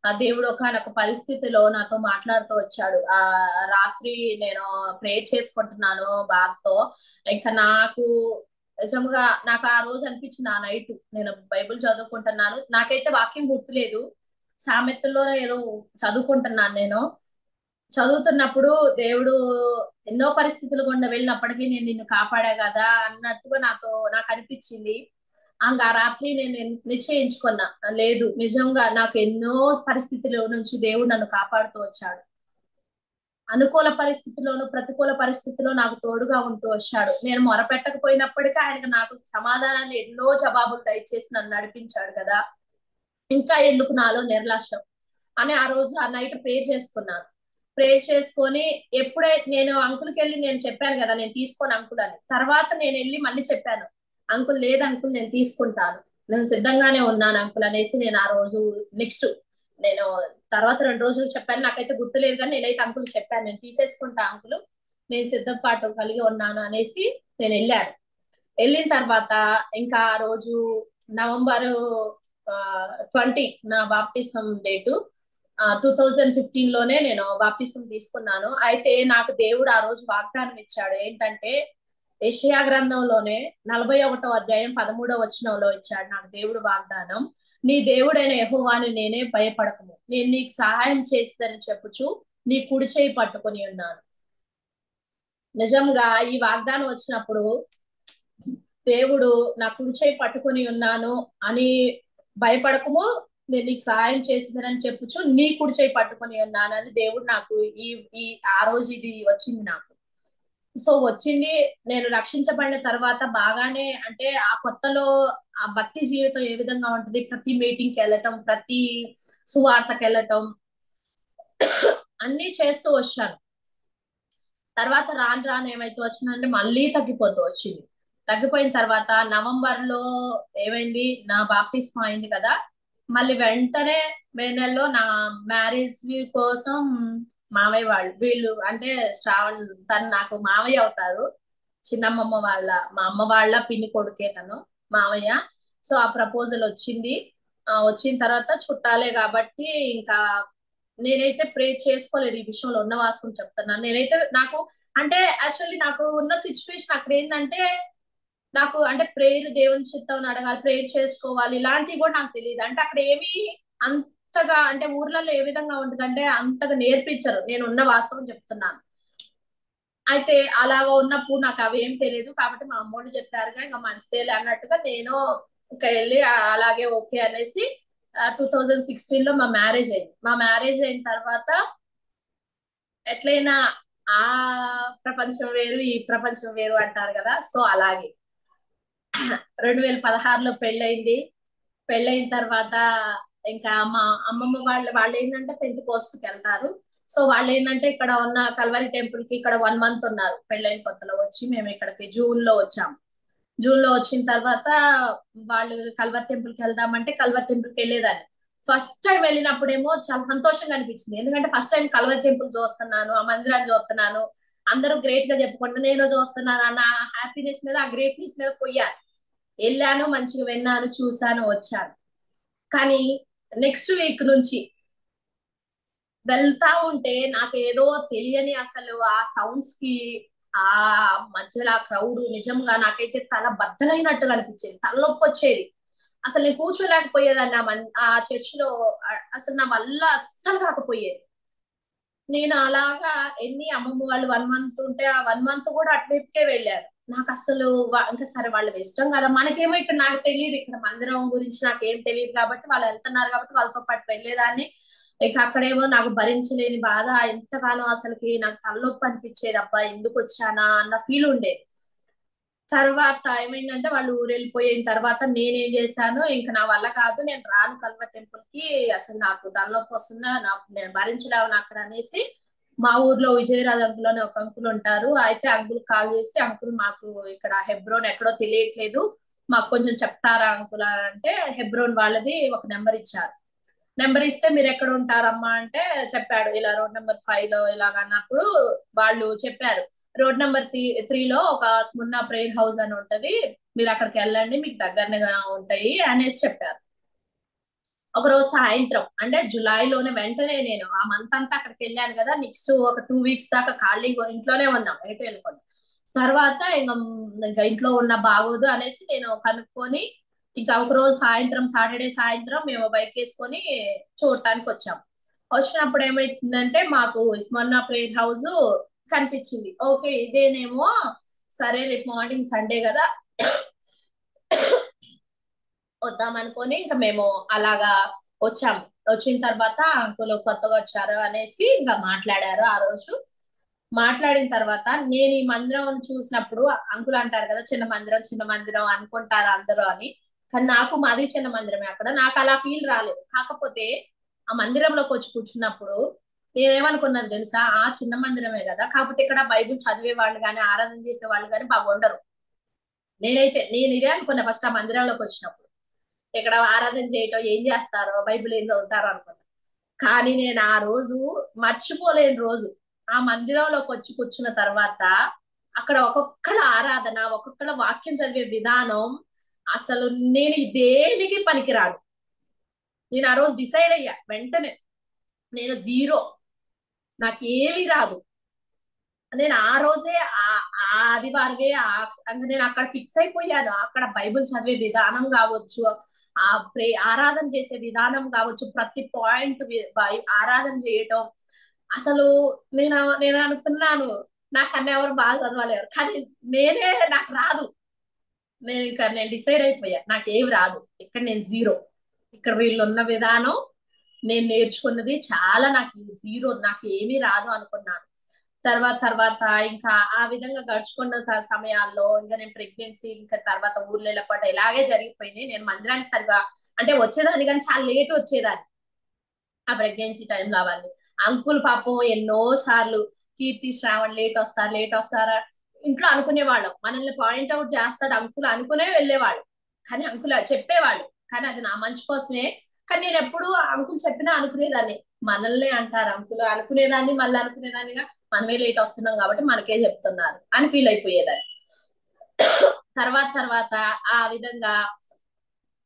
ఆ దేవుడు ఒకానొక పరిస్థితిలో నాతో మాట్లాడుతూ వచ్చాడు. రాత్రి నేను ప్రేయర్ చేసుకుంటున్నాను బాధతో. ఇంకా నాకు నిజంగా నాకు ఆ రోజు అనిపించింది, ఆ నైట్ నేను బైబిల్ చదువుకుంటున్నాను, నాకైతే వాక్యం గుర్తులేదు, సామెతల్లో ఏదో చదువుకుంటున్నాను నేను. చదువుతున్నప్పుడు దేవుడు ఎన్నో పరిస్థితులు గుండా వెళ్ళినప్పటికీ నేను నిన్ను కాపాడా కదా అన్నట్టుగా నాకు అనిపించింది. ఆ రాత్రి నేను నిశ్చయించుకున్నా, లేదు నిజంగా నాకు ఎన్నో పరిస్థితుల నుంచి దేవుడు నన్ను కాపాడుతూ వచ్చాడు. అనుకూల పరిస్థితుల్లోనూ ప్రతికూల పరిస్థితుల్లో నాకు తోడుగా ఉంటూ వచ్చాడు. నేను మొరపెట్టకపోయినప్పటికీ ఆయనకు నాకు సమాధానాన్ని ఎన్నో జవాబులు దయచేసి నన్ను నడిపించాడు కదా, ఇంకా ఎందుకు నాలో నిర్లక్ష్యం అని ఆ రోజు ఆ నైట్ ప్రేర్ చేసుకున్నాను. ప్రేర్ చేసుకొని ఎప్పుడే నేను అంకుల్కి వెళ్ళి నేను చెప్పాను కదా నేను తీసుకోను అంకుల్ అని, తర్వాత నేను వెళ్ళి మళ్ళీ చెప్పాను, అంకుల్ లేదు అంకుల్ నేను తీసుకుంటాను, నేను సిద్ధంగానే ఉన్నాను అంకుల్ అనేసి నేను ఆ రోజు నెక్స్ట్ నేను తర్వాత 2 రోజులు చెప్పాను, నాకైతే గుర్తులేదు కానీ నేనైతే అంకుల్ చెప్పాను నేను తీసేసుకుంటా అంకుల్, నేను సిద్ధపాటు కలిగి ఉన్నాను అనేసి నేను వెళ్ళాను. వెళ్ళిన తర్వాత ఇంకా ఆ రోజు నవంబరు 20 నా బాప్టిజం డేటు. 2015లోనే నేను బాప్తిసం తీసుకున్నాను. అయితే నాకు దేవుడు ఆ రోజు వాగ్దానం ఇచ్చాడు. ఏంటంటే యెషయా గ్రంథంలోనే 41వ అధ్యాయం 13వ వచనంలో ఇచ్చాడు నాకు దేవుడు వాగ్దానం. నీ దేవుడైన యెహోవాని నేనే, భయపడకము, నేను నీకు సహాయం చేస్తానని చెప్పుచు నీ కుడి చేయి పట్టుకొని ఉన్నాను. నిజంగా ఈ వాగ్దానం వచ్చినప్పుడు దేవుడు నా కుడి చేయి పట్టుకొని ఉన్నాను అని, భయపడకము నేను నీకు సహాయం చేసిందని చెప్పుచు నీ కుడి చేయి పట్టుకొని ఉన్నానని దేవుడు నాకు ఈ ఈ ఆ రోజు ఇది వచ్చింది నాకు. సో వచ్చింది. నేను రక్షించబడిన తర్వాత బాగానే అంటే ఆ కొత్తలో ఆ భక్తి జీవితం ఏ విధంగా ఉంటది, ప్రతి మీటింగ్కి వెళ్ళటం, ప్రతి సువార్తకి వెళ్ళటం అన్ని చేస్తూ వచ్చాను. తర్వాత రాను రాను ఏమైతే వచ్చిందంటే మళ్ళీ తగ్గిపోతూ వచ్చింది. తగ్గిపోయిన తర్వాత నవంబర్ లో ఏమైంది, నా బాప్తిస్మం అయింది కదా, మళ్ళీ వెంటనే మే నెలలో నా మ్యారేజ్ కోసం మావయ్య వాళ్ళు వీళ్ళు అంటే శ్రావణ్ తను నాకు మావయ్య అవుతారు, చిన్నమ్మమ్మ వాళ్ళ మా అమ్మ వాళ్ళ పిన్ని కొడుకే తను మావయ్య. సో ఆ ప్రపోజల్ వచ్చింది. వచ్చిన తర్వాత చుట్టాలే కాబట్టి ఇంకా నేనైతే ప్రే చేసుకోలేదు. ఈ విషయంలో ఉన్న వాస్తవం చెప్తున్నాను. నేనైతే నాకు అంటే యాక్చువల్లీ నాకు ఉన్న సిచ్యువేషన్ అక్కడ ఏంటంటే, నాకు అంటే ప్రేయర్ దేవుని చిత్తం అడగాలి, ప్రేయర్ చేసుకోవాలి ఇలాంటివి కూడా నాకు తెలియదు. అంటే అక్కడ ఏమి అంతగా అంటే ఊర్లలో ఏ విధంగా ఉంటుందంటే అంతగా నేర్పించరు, నేను ఉన్న వాస్తవం చెప్తున్నాను. అయితే అలాగా ఉన్నప్పుడు నాకు అవి ఏం తెలియదు కాబట్టి మా అమ్మోళ్ళు చెప్పారుగా ఇంకా మంచిదేలే అన్నట్టుగా నేను ఇంకా వెళ్ళి అలాగే ఓకే అనేసి 2016లో మా మ్యారేజ్ అయింది. మా మ్యారేజ్ అయిన తర్వాత ఎట్లయినా ఆ ప్రపంచం వేరు ఈ ప్రపంచం వేరు అంటారు కదా, సో అలాగే 2016లో పెళ్ళయింది. పెళ్ళయిన తర్వాత ఇంకా మా అమ్మమ్మ వాళ్ళు ఏంటంటే పెంతెకోస్తుకి వెళ్తారు. సో వాళ్ళు ఏంటంటే ఇక్కడ ఉన్న కల్వరి టెంపుల్ కి ఇక్కడ 1 మంత్ ఉన్నారు. పెళ్ళైన కొత్తలో వచ్చి మేము ఇక్కడికి జూన్ లో వచ్చాము. జూన్ లో వచ్చిన తర్వాత వాళ్ళు కల్వర్ టెంపుల్ కి వెళ్దామంటే కల్వర్ టెంపుల్ కి వెళ్ళేదాన్ని. ఫస్ట్ టైం వెళ్ళినప్పుడేమో చాలా సంతోషంగా అనిపించింది, ఎందుకంటే ఫస్ట్ టైం కల్వర్ టెంపుల్ చూస్తున్నాను, ఆ మందిరాన్ని చూస్తున్నాను, అందరూ గ్రేట్ గా చెప్పుకుంటా నేను చూస్తున్నాను అన్న హ్యాపీనెస్ మీద, ఆ గ్రేట్నెస్ మీద పోయాను. వెళ్ళాను, మంచిగా విన్నాను, చూశాను, వచ్చాను. కానీ నెక్స్ట్ వీక్ నుంచి వెళ్తా ఉంటే నాకేదో తెలియని అసలు ఆ సౌండ్స్ కి ఆ మధ్యలో ఆ క్రౌడ్ నిజంగా నాకైతే తల బద్దలైనట్టుగా అనిపించేది, తలనొప్పి వచ్చేది. అసలు నేను కూర్చోలేకపోయేదాన్ని ఆ చర్చిలో. అసలు నా వల్ల అస్సలు కాకపోయేది. నేను అలాగా అమ్మమ్మ వాళ్ళు 1 మంత్ ఉంటే ఆ 1 మంత్ కూడా అటువైపుకే వెళ్ళారు. నాకు అసలు ఇంకా సరే వాళ్ళ ఇష్టం కదా, మనకేమో ఇక్కడ నాకు తెలియదు, ఇక్కడ మందిరం గురించి నాకేం తెలియదు కాబట్టి వాళ్ళు వెళ్తున్నారు కాబట్టి వాళ్ళతో పాటు వెళ్ళేదాన్ని. ఇక అక్కడేమో నాకు భరించలేని బాధ ఎంతగానో, అసలుకి నాకు తలనొప్పి అనిపించేది, అబ్బా ఎందుకు వచ్చానా అన్న ఫీల్ ఉండేది. తర్వాత ఏమైందంటే వాళ్ళు ఊరు వెళ్ళిపోయిన తర్వాత నేనేం చేశాను, ఇంకా నా వల్ల కాదు, నేను రాను కల్వ టెంపుల్ కి, అసలు నాకు తలనొప్పి వస్తుందా, నాకు నేను భరించలేను అక్కడ అనేసి, మా ఊర్లో విజయరాజ్ అంకుల్ అని ఒక అంకుల్ ఉంటారు, అయితే అంకుల్ కాల్ చేసి, అంకుల్ మాకు ఇక్కడ హెబ్రోన్ ఎక్కడో తెలియట్లేదు, మాకు కొంచెం చెప్తారా అంకుల్ అంటే, హెబ్రోన్ వాళ్ళది ఒక నెంబర్ ఇచ్చారు. నెంబర్ ఇస్తే మీరు ఎక్కడ ఉంటారమ్మా అంటే చెప్పాడు, ఇలా రోడ్ నెంబర్ 5 లో ఇలాగ అన్నప్పుడు వాళ్ళు చెప్పారు, రోడ్ నెంబర్ 3 లో ఒక స్మున్నా ప్రేయర్ హౌస్ అని ఉంటది, మీరు అక్కడికి వెళ్ళండి మీకు దగ్గరగా ఉంటాయి అనేసి చెప్పారు. ఒక రోజు సాయంత్రం అంటే జులైలోనే వెంటనే నేను ఆ మంత్ అంతా అక్కడికి వెళ్ళాను కదా, నెక్స్ట్ ఒక 2 వీక్స్ దాకా ఖాళీగా ఇంట్లోనే ఉన్నాం, ఎటు వెళ్ళకుండా. తర్వాత ఇంకా ఇంట్లో ఉన్న బాగోదు అనేసి నేను కనుక్కొని, ఇంకా ఒక రోజు సాయంత్రం, సాటర్డే సాయంత్రం మేము బైక్ వేసుకొని చూడటానికి వచ్చాం. వచ్చినప్పుడు ఏమైతుందంటే మాకు స్మరణ ప్రేయర్ హౌస్ కనిపించింది. ఓకే ఇదేనేమో, సరే రేపు మార్నింగ్ సండే కదా వద్దాం అనుకొని ఇంకా మేము అలాగా వచ్చాము. వచ్చిన తర్వాత అంకుల్ కొత్తగా వచ్చారు అనేసి ఇంకా మాట్లాడారు ఆ రోజు. మాట్లాడిన తర్వాత నేను ఈ మందిరం చూసినప్పుడు, అంకుల్ అంటారు కదా చిన్న మందిరం చిన్న మందిరం అనుకుంటారు అందరూ అని, కానీ నాకు మాది చిన్న మందిరమే, అక్కడ నాకు అలా ఫీల్ రాలేదు. కాకపోతే ఆ మందిరంలోకి వచ్చి కూర్చున్నప్పుడు నేనేమనుకున్నాను తెలుసా, ఆ చిన్న మందిరమే కదా, కాకపోతే ఇక్కడ బైబిల్ చదివే వాళ్ళు కానీ ఆరాధన చేసే వాళ్ళు కానీ బాగుండరు. నేను ఇదే అనుకున్నా ఫస్ట్ ఆ మందిరంలోకి వచ్చినప్పుడు, ఇక్కడ ఆరాధన చేయటం ఏం చేస్తారో, బైబిల్ ఏం చదువుతారో అనుకున్నా. కానీ నేను ఆ రోజు మర్చిపోలేని రోజు, ఆ మందిరంలోకి వచ్చి కూర్చున్న తర్వాత అక్కడ ఒక్కొక్కళ్ళ ఆరాధన, ఒక్కొక్కళ్ళ వాక్యం చదివే విధానం, అసలు నేను దేనికి పనికిరాను. నేను ఆ రోజు డిసైడ్ అయ్యా వెంటనే, నేను జీరో, నాకు ఏమీ రాదు. నేను ఆ రోజే ఆ ఆ ఆదివారమే నేను అక్కడ ఫిక్స్ అయిపోయాను. అక్కడ బైబిల్ చదివే విధానం కావచ్చు, ఆరాధన చేసే విధానం కావచ్చు, ప్రతి పాయింట్ ఆరాధన చేయటం, అసలు నేను అనుకున్నాను, నాకన్నా ఎవరు బాగా చదవలేరు, కానీ నేనే నాకు రాదు. నేను డిసైడ్ అయిపోయా, నాకేమి రాదు, ఇక్కడ నేను జీరో, ఇక్కడ వీళ్ళు ఉన్న విధానం, నేను నేర్చుకున్నది చాలా, నాకు జీరో, నాకు ఏమీ రాదు అనుకున్నాను. తర్వాత తర్వాత ఇంకా ఆ విధంగా గడుచుకున్న సమయాల్లో ఇంకా నేను ప్రెగ్నెన్సీ, ఇంకా తర్వాత ఊర్లో వెళ్ళపట ఇలాగే జరిగిపోయింది. నేను మందిరానికి సరిగా అంటే వచ్చేదాన్ని కానీ చాలా లేట్ వచ్చేదాన్ని ఆ ప్రెగ్నెన్సీ టైంలో. అవన్నీ అంకుల్ పాపం ఎన్నో సార్లు, కీర్తి శ్రావణ్ లేట్ వస్తారా ఇంట్లో అనుకునేవాళ్ళం, మనల్ని పాయింట్అవుట్ చేస్తాడు అంకుల్ అనుకునే వెళ్ళేవాళ్ళు, కానీ అంకుల్ చెప్పేవాళ్ళు, కానీ అది నా మంచి కోసమే. కానీ నేను ఎప్పుడు అంకుల్ చెప్పినా అనుకునేదాన్ని, మనల్ని అంటారు అంకుల్ అనుకునేదాన్ని, మళ్ళీ అనుకునేదాన్నిగా, మనమే లేట్ వస్తున్నాం కాబట్టి మనకే చెప్తున్నారు అని ఫీల్ అయిపోయేదాన్ని. తర్వాత తర్వాత ఆ విధంగా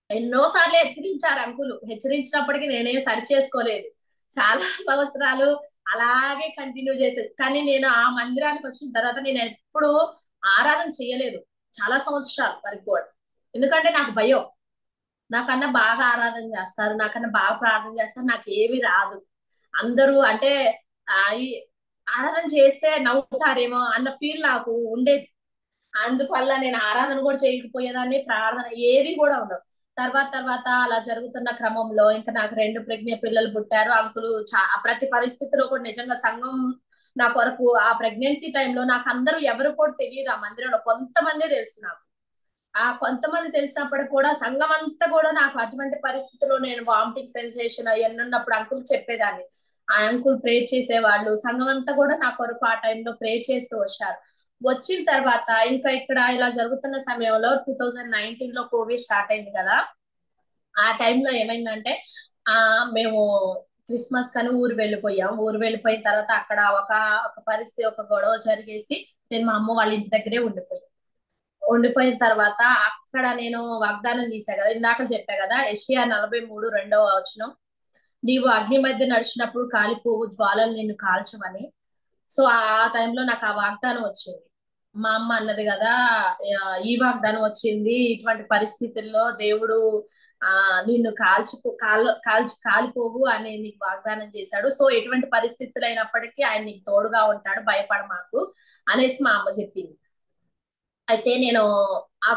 ఎన్నోసార్లు హెచ్చరించారు అంకులు, హెచ్చరించినప్పటికీ నేనేం సరి చేసుకోలేదు, చాలా సంవత్సరాలు అలాగే కంటిన్యూ చేసేది. కానీ నేను ఆ మందిరానికి వచ్చిన తర్వాత నేను ఎప్పుడు ఆరాధన చేయలేదు, చాలా సంవత్సరాలు వరకు కూడా. ఎందుకంటే నాకు భయం, నాకన్నా బాగా ఆరాధన చేస్తారు, నాకన్నా బాగా ప్రార్థన చేస్తారు, నాకు ఏమి రాదు. అందరూ అంటే ఈ ఆరాధన చేస్తే నవ్వుతారేమో అన్న ఫీల్ నాకు ఉండేది. అందువల్ల నేను ఆరాధన కూడా చేయకపోయేదాన్ని, ప్రార్థన ఏది కూడా ఉండవు. తర్వాత తర్వాత అలా జరుగుతున్న క్రమంలో ఇంకా నాకు 2 పిల్లలు పుట్టారు. అంకులు ప్రతి పరిస్థితిలో కూడా నిజంగా సంఘం నా కొరకు ఆ ప్రెగ్నెన్సీ టైంలో నాకు అందరూ ఎవరు కూడా తెలియదు, ఆ మందిరంలో కొంతమందే తెలుసు నాకు. ఆ కొంతమంది తెలిసినప్పుడు కూడా సంఘం అంతా కూడా నాకు అటువంటి పరిస్థితుల్లో నేను వామిటింగ్ సెన్సేషన్ అవన్నీ ఉన్నప్పుడు అంకుల్ చెప్పేదాన్ని, ఆ అంకుల్ ప్రే చేసేవాళ్ళు, సంఘం అంతా కూడా నా కొరకు ఆ టైంలో ప్రే చేస్తూ వచ్చారు. వచ్చిన తర్వాత ఇంకా ఇక్కడ ఇలా జరుగుతున్న సమయంలో 2019 లో కోవిడ్ స్టార్ట్ అయింది కదా, ఆ టైంలో ఏమైందంటే ఆ మేము క్రిస్మస్ కని ఊరు వెళ్ళిపోయాం. ఊరు వెళ్ళిపోయిన తర్వాత అక్కడ ఒక ఒక పరిస్థితి, ఒక గొడవ జరిగేసి నేను మా అమ్మ వాళ్ళ ఇంటి దగ్గరే ఉండిపోయిన తర్వాత అక్కడ నేను వాగ్దానం చేశా కదా, ఇందాక చెప్పా కదా, యెషయా 43:2 నీవు అగ్ని మధ్య నడిచినప్పుడు కాలిపోవు, జ్వాలలు నిన్ను కాల్చవని. సో ఆ టైంలో నాకు ఆ వాగ్దానం వచ్చింది. మా అమ్మ అన్నది కదా, ఈ వాగ్దానం వచ్చింది, ఇటువంటి పరిస్థితుల్లో దేవుడు ఆ నిన్ను కాలిపోవు అని నీకు వాగ్దానం చేశాడు. సో ఎటువంటి పరిస్థితులు అయినప్పటికీ ఆయన నీకు తోడుగా ఉంటాడు, భయపడ మాకు అనేసి మా అమ్మ చెప్పింది. అయితే నేను ఆ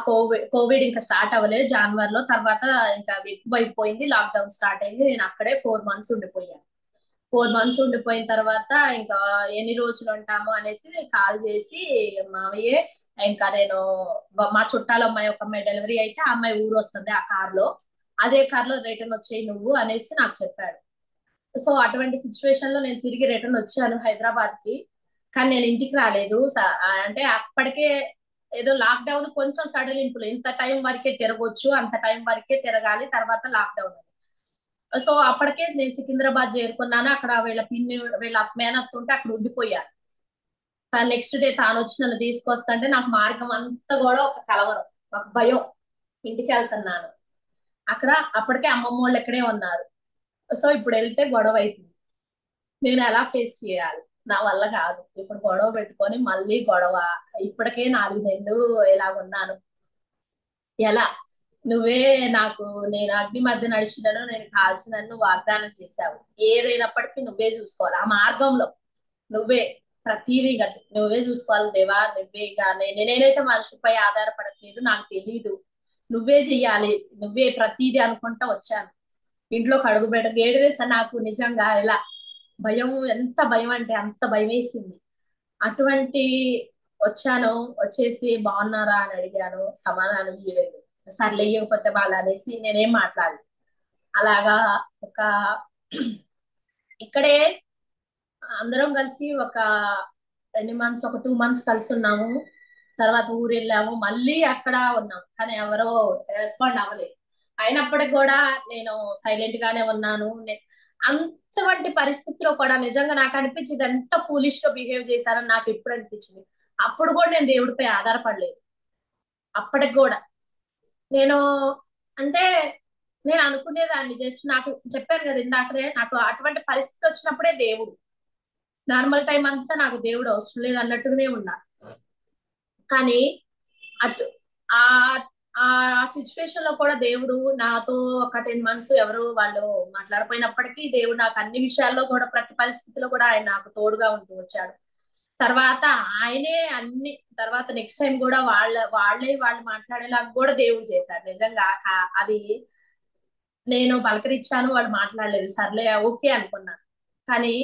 కోవిడ్ ఇంకా స్టార్ట్ అవ్వలేదు జనవరిలో. తర్వాత ఇంకా ఎక్కువైపోయింది, లాక్డౌన్ స్టార్ట్ అయింది. నేను అక్కడే 4 మంత్స్ ఉండిపోయాను. 4 మంత్స్ ఉండిపోయిన తర్వాత ఇంకా ఎన్ని రోజులు ఉంటాము అనేసి కాల్ చేసి, మావయ్య ఇంకా నేను మా చుట్టాల అమ్మాయి ఒక అమ్మాయి డెలివరీ అయితే ఆ అమ్మాయి ఊరు వస్తుంది ఆ కార్ లో, అదే కార్ లో రిటర్న్ వచ్చేయి నువ్వు అనేసి నాకు చెప్పాడు. సో అటువంటి సిచ్యువేషన్ లో నేను తిరిగి రిటర్న్ వచ్చాను హైదరాబాద్ కి. కానీ నేను ఇంటికి రాలేదు. అంటే అప్పటికే ఏదో లాక్డౌన్ కొంచెం సడలింపులు, ఇంత టైం వరకే తిరగొచ్చు, అంత టైం వరకే తిరగాలి, తర్వాత లాక్డౌన్. సో అప్పటికే నేను సికింద్రాబాద్ చేరుకున్నాను. అక్కడ వీళ్ళ పిన్ని వీళ్ళ మేనత్త ఉంటే అక్కడ ఉండిపోయాను. తను నెక్స్ట్ డే తాను వచ్చి నన్ను తీసుకొస్తుంటే నాకు మార్గం అంతా కూడా ఒక కలవరం, ఒక భయం. ఇంటికి వెళ్తున్నాను, అక్కడ అప్పటికే అమ్మమ్మ వాళ్ళు ఎక్కడే ఉన్నారు. సో ఇప్పుడు వెళ్తే గొడవ అవుతుంది, నేను ఎలా ఫేస్ చేయాలి? నా వల్ల కాదు ఇప్పుడు గొడవ పెట్టుకొని మళ్ళీ గొడవ. ఇప్పటికే 4 నెలలు ఇలాగున్నాను. ఎలా? నువ్వే నాకు, నేను అగ్ని మధ్య నడిచినను నేను కాల్చినను వాగ్దానం చేశావు. ఏదైనప్పటికీ నువ్వే చూసుకోవాలి ఆ మార్గంలో. నువ్వే ప్రతిదీ గతి నువ్వే చూసుకోవాలి దేవా. నువ్వే నేనైతే మనుషులపై ఆధారపడట్లేదు, నాకు తెలీదు. నువ్వే చెయ్యాలి, నువ్వే ప్రతిదీ అనుకుంటా వచ్చాను. ఇంట్లోకి అడుగు పెట్ట గేడు వేసా. నాకు నిజంగా ఇలా భయం, ఎంత భయం అంటే అంత భయం వేసింది. అటువంటి వచ్చాను. వచ్చేసి బాగున్నారా అని అడిగాను, సమాధానం ఇవ్వలేదు. సర్లే ఇవ్వకపోతే వాళ్ళు అనేసి నేనేం మాట్లాడలేదు. అలాగా ఒక ఇక్కడే అందరం కలిసి ఒక ఎన్ని మంత్స్, ఒక 2 మంత్స్ కలిసి ఉన్నాము. తర్వాత ఊరు వెళ్ళాము, మళ్ళీ అక్కడ ఉన్నాము. కానీ ఎవరో రెస్పాండ్ అవ్వలేదు. అయినప్పటికి కూడా నేను సైలెంట్ గానే ఉన్నాను. అంతవంటి పరిస్థితిలో కూడా నిజంగా నాకు అనిపించింది ఎంత ఫూలిష్ గా బిహేవ్ చేశారని నాకు ఎప్పుడు అనిపించింది. అప్పుడు కూడా నేను దేవుడిపై ఆధారపడలేదు. అప్పటికి కూడా నేను, అంటే నేను అనుకునేదాన్ని జస్ట్, నాకు చెప్పాను కదా ఇందాకనే, నాకు అటువంటి పరిస్థితి వచ్చినప్పుడే దేవుడు. నార్మల్ టైం అంతా నాకు దేవుడు అవసరం లేదు అన్నట్టుగానే ఉన్నా. కానీ అటు ఆ ఆ సిచ్యువేషన్ లో కూడా దేవుడు నాతో ఒక 10 మంత్స్ ఎవరు వాళ్ళు మాట్లాడిపోయినప్పటికీ దేవుడు నాకు అన్ని విషయాల్లో కూడా, ప్రతి పరిస్థితిలో కూడా ఆయన నాకు తోడుగా ఉంటూ వచ్చాడు. తర్వాత ఆయనే అన్ని, తర్వాత నెక్స్ట్ టైం కూడా వాళ్ళు మాట్లాడేలాగా కూడా దేవుడు చేశాడు. నిజంగా అది నేను పలకరించాను, వాళ్ళు మాట్లాడలేదు, సర్లే ఓకే అనుకున్నాను. కానీ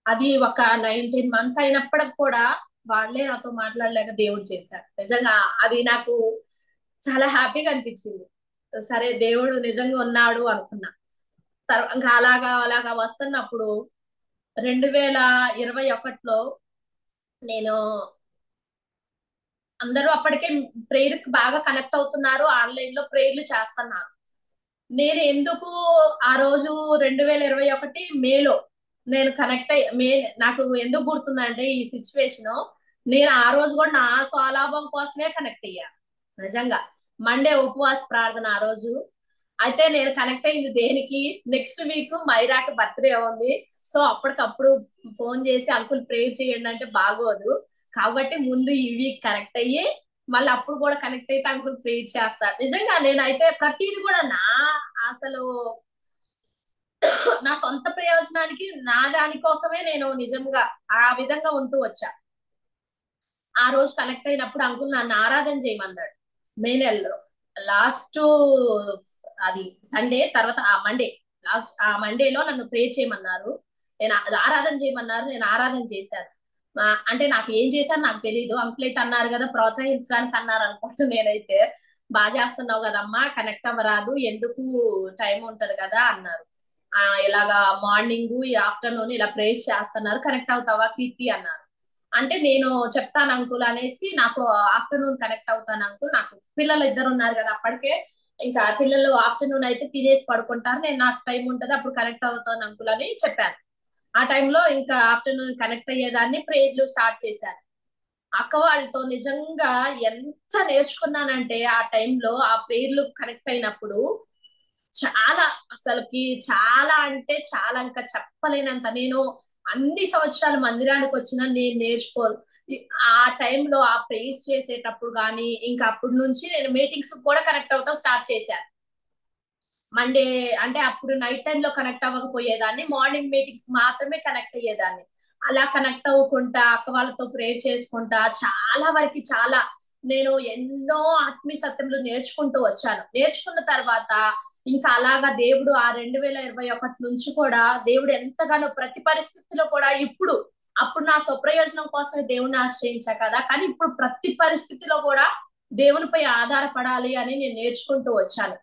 అది ఒక 9-10 మంత్స్ అయినప్పటికి కూడా వాళ్ళే నాతో మాట్లాడలేక దేవుడు చేశాడు. నిజంగా అది నాకు చాలా హ్యాపీగా అనిపించింది. సరే దేవుడు నిజంగా ఉన్నాడు అనుకున్నా. ఇంకా అలాగా అలాగా వస్తున్నప్పుడు 2021లో నేను, అందరూ అప్పటికే ప్రేయర్ కి బాగా కనెక్ట్ అవుతున్నారు, ఆన్లైన్ లో ప్రేయర్లు చేస్తున్నారు. నేను ఎందుకు ఆ రోజు 2021 మేలో నేను కనెక్ట్ అయ్యి, నాకు ఎందుకు గుర్తుందంటే ఈ సిచ్యువేషన్, నేను ఆ రోజు కూడా నా స్వలాభం కోసమే కనెక్ట్ అయ్యా. నిజంగా మండే ఉపవాస ప్రార్థన ఆ రోజు. అయితే నేను కనెక్ట్ అయింది దేనికి, నెక్స్ట్ వీక్ మైరాకి బర్త్డే ఉంది. సో అప్పటికప్పుడు ఫోన్ చేసి అంకుల్ ప్రేయర్ చేయండి అంటే బాగోదు, కాబట్టి ముందు ఈ వీక్ కనెక్ట్ అయ్యి మళ్ళీ అప్పుడు కూడా కనెక్ట్ అయితే అంకుల్ ప్రేయర్ చేస్తారు. నిజంగా నేనైతే ప్రతిది కూడా అసలు నా సొంత ప్రయోజనానికి, నా దానికోసమే నేను నిజంగా ఆ విధంగా ఉంటూ వచ్చా. ఆ రోజు కనెక్ట్ అయినప్పుడు అంకుల్ నన్ను ఆరాధన చేయమన్నాడు. మే నెలలో లాస్ట్ అది సండే, తర్వాత ఆ మండే, ఆ మండేలో నన్ను ప్రే చేయమన్నారు. నేను ఆరాధన చేయమన్నారు, నేను ఆరాధన చేశాను. అంటే నాకు ఏం చేశాను నాకు తెలియదు. అంకుల్ అయితే అన్నారు కదా ప్రోత్సహించడానికి అన్నారు అనుకుంటూ, నేనైతే బాగా చేస్తున్నావు కదమ్మా, కనెక్ట్ అవ్వరాదు ఎందుకు, టైం ఉంటది కదా అన్నారు. ఇలాగా మార్నింగ్ ఆఫ్టర్నూన్ ఇలా ప్రేస్ చేస్తున్నారు, కనెక్ట్ అవుతావా కీర్తి అన్నారు. అంటే నేను చెప్తాను అంకుల్ అనేసి, నాకు ఆఫ్టర్నూన్ కనెక్ట్ అవుతాను అంకుల్, నాకు పిల్లలు 2 ఉన్నారు కదా అప్పటికే, ఇంకా పిల్లలు ఆఫ్టర్నూన్ అయితే తినేసి పడుకుంటారు, నేను నాకు టైం ఉంటది అప్పుడు కనెక్ట్ అవుతాను అంకుల్ అని చెప్పాను. ఆ టైంలో ఇంకా ఆఫ్టర్నూన్ కనెక్ట్ అయ్యేదాన్ని, ప్రేయర్లు స్టార్ట్ చేశాను. అక్క వాళ్ళతో నిజంగా ఎంత నేర్చుకున్నానంటే, ఆ టైంలో ఆ ప్రేయర్లు కనెక్ట్ అయినప్పుడు చాలా, అసలుకి చాలా అంటే చాలా, ఇంకా చెప్పలేనంత. నేను అన్ని సంవత్సరాలు మందిరానికి వచ్చినా నేను నేర్చుకోను. ఆ టైంలో ఆ ప్రేస్ చేసేటప్పుడు కానీ, ఇంకా అప్పటి నుంచి నేను మీటింగ్స్ కూడా కనెక్ట్ అవటం స్టార్ట్ చేశాను. మండే అంటే అప్పుడు నైట్ టైం లో కనెక్ట్ అవ్వకపోయేదాన్ని, మార్నింగ్ మీటింగ్స్ మాత్రమే కనెక్ట్ అయ్యేదాన్ని. అలా కనెక్ట్ అవ్వకుంటా అక్క వాళ్ళతో ప్రేర్ చేసుకుంటా చాలా వరకు చాలా నేను ఎన్నో ఆత్మీయ సత్యములు నేర్చుకుంటూ వచ్చాను. నేర్చుకున్న తర్వాత ఇంకా అలాగా దేవుడు ఆ 2021 నుంచి కూడా దేవుడు ఎంతగానో ప్రతి పరిస్థితిలో కూడా ఇప్పుడు అప్పుడు నా స్వప్రయోజనం కోసమే దేవుణ్ణి ఆశ్రయించా కదా, కానీ ఇప్పుడు ప్రతి పరిస్థితిలో కూడా దేవునిపై ఆధారపడాలి అని నేను నేర్చుకుంటూ వచ్చాను.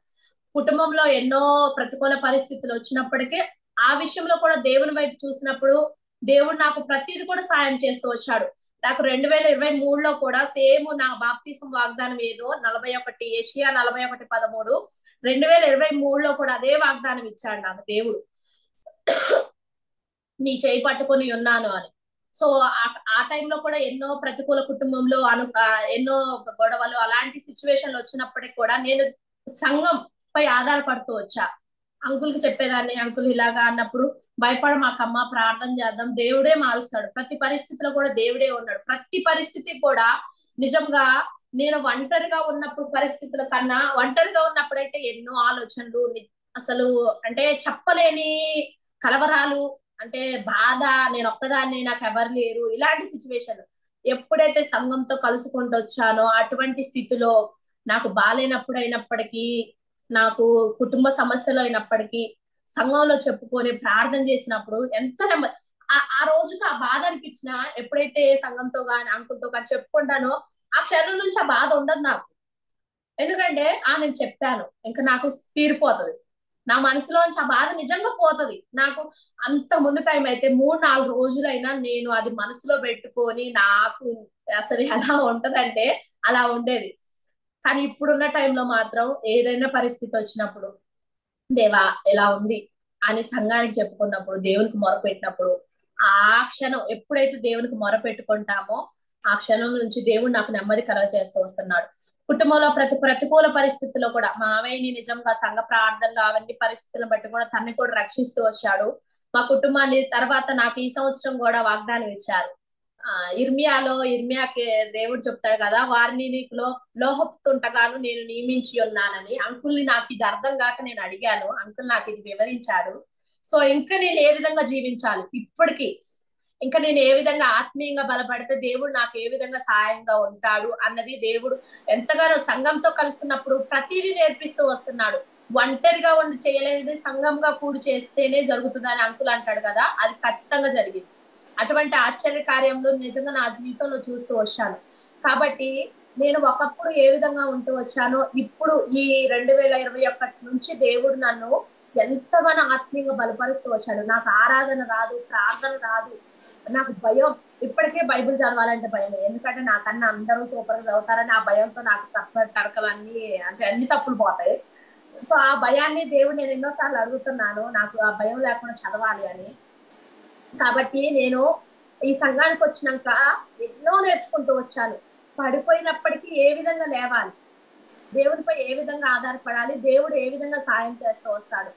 కుటుంబంలో ఎన్నో ప్రతికూల పరిస్థితులు వచ్చినప్పటికీ ఆ విషయంలో కూడా దేవుని వైపు చూసినప్పుడు దేవుడు నాకు ప్రతిది కూడా సాయం చేస్తూ వచ్చాడు. నాకు 2023లో కూడా సేమ్ నా బాప్తిసం వాగ్దానం ఏదో 41 ఏషియా 41:13 2023లో కూడా అదే వాగ్దానం ఇచ్చాడు నాకు దేవుడు, నీ చేయి పట్టుకొని ఉన్నాను అని. సో ఆ టైంలో కూడా ఎన్నో ప్రతికూల కుటుంబంలో ఎన్నో గొడవలు అలాంటి సిచ్యువేషన్లు వచ్చినప్పటికీ కూడా నేను సంఘం పై ఆధారపడుతూ వచ్చా. అంకుల్ కి చెప్పేదాన్ని, అంకుల్ ఇలాగా అన్నప్పుడు భయపడమాకమ్మా, ప్రార్థన చేద్దాం, దేవుడే మారుస్తాడు. ప్రతి పరిస్థితిలో కూడా దేవుడే ఉన్నాడు. ప్రతి పరిస్థితి కూడా నిజంగా నేను ఒంటరిగా ఉన్నప్పుడు పరిస్థితుల కన్నా ఒంటరిగా ఉన్నప్పుడైతే ఎన్నో ఆలోచనలు అసలు అంటే చెప్పలేని కలవరాలు, అంటే బాధ, నేను ఒక్కదాన్ని, నాకు ఎవరు లేరు, ఇలాంటి సిచ్యువేషన్. ఎప్పుడైతే సంఘంతో కలుసుకుంటూ వచ్చానో అటువంటి స్థితిలో నాకు బాలేనప్పుడు అయినప్పటికీ, నాకు కుటుంబ సమస్యలు అయినప్పటికీ సంఘంలో చెప్పుకొని ప్రార్థన చేసినప్పుడు ఎంత ఆ రోజుకి ఆ బాధ అనిపించిన, ఎప్పుడైతే సంఘంతో గాని అంకుల్తో కానీ చెప్పుకుంటానో ఆ క్షణం నుంచి ఆ బాధ ఉండదు నాకు. ఎందుకంటే నేను చెప్పాను ఇంకా నాకు తీరిపోతుంది, నా మనసులోంచి ఆ బాధ నిజంగా పోతది. నాకు అంత ముందు టైం అయితే 3-4 రోజులైనా నేను అది మనసులో పెట్టుకొని నాకు అసలు ఎలా ఉంటదంటే అలా ఉండేది. కానీ ఇప్పుడున్న టైంలో మాత్రం ఏదైనా పరిస్థితి వచ్చినప్పుడు దేవా ఎలా ఉంది అని సంఘానికి చెప్పుకున్నప్పుడు, దేవునికి మొరపెట్టినప్పుడు, ఆ క్షణం ఎప్పుడైతే దేవునికి మొరపెట్టుకుంటామో ఆ క్షణం నుంచి దేవుడు నాకు నెమ్మది కలగ చేస్తూ వస్తున్నాడు. కుటుంబంలో ప్రతి ప్రతికూల పరిస్థితుల్లో కూడా మావయ్యని నిజంగా సంఘ ప్రార్థనలు అవన్నీ పరిస్థితులను బట్టి కూడా తన్ని కూడా రక్షిస్తూ వచ్చాడు. మా కుటుంబాన్ని తర్వాత నాకు ఈ సంవత్సరం కూడా వాగ్దానం ఇచ్చారు. ఇర్మియాకి దేవుడు చెప్తాడు కదా, వారిని నీకు లోహపుతుంటగాను నేను నియమించి ఉన్నానని. అంకుల్ని నాకు ఇది అర్థం కాక నేను అడిగాను, అంకుల్ నాకు ఇది వివరించాడు. సో ఇంకా నేను ఏ విధంగా జీవించాలి ఇప్పటికీ, ఇంకా నేను ఏ విధంగా ఆత్మీయంగా బలపడితే దేవుడు నాకు ఏ విధంగా సహాయంగా ఉంటాడు అన్నది దేవుడు ఎంతగానో సంఘంతో కలుస్తున్నప్పుడు ప్రతిదీ నేర్పిస్తూ వస్తున్నాడు. ఒంటరిగా ఉండి చేయలేనిది సంఘంగా కూడి చేస్తేనే జరుగుతుంది అని అంకుల్ అంటాడు కదా, అది ఖచ్చితంగా జరిగింది. అటువంటి ఆశ్చర్య కార్యంలో నిజంగా నా జీవితంలో చూస్తూ వచ్చాను. కాబట్టి నేను ఒకప్పుడు ఏ విధంగా ఉంటూ వచ్చానో ఇప్పుడు ఈ 2021 నుంచి దేవుడు నన్ను ఎంతగానో ఆత్మీయంగా బలపరుస్తూ వచ్చాడు. నాకు ఆరాధన రాదు, ప్రార్థన రాదు, నాకు భయం. ఇప్పటికే బైబిల్ చదవాలంటే భయం, ఎందుకంటే నాకన్నా అందరూ సూపర్ గా చదువుతారని ఆ భయంతో నాకు తడకలన్నీ అంటే అన్ని తప్పులు పోతాయి. సో ఆ భయాన్ని దేవుడు నేను ఎన్నోసార్లు అడుగుతున్నాను, నాకు ఆ భయం లేకుండా చదవాలి అని. కాబట్టి నేను ఈ సంఘానికి వచ్చినాక ఎన్నో నేర్చుకుంటూ వచ్చాను. పడిపోయినప్పటికీ ఏ విధంగా లేవాలి, దేవునిపై ఏ విధంగా ఆధారపడాలి, దేవుడు ఏ విధంగా సాయం చేస్తూ వస్తాడు,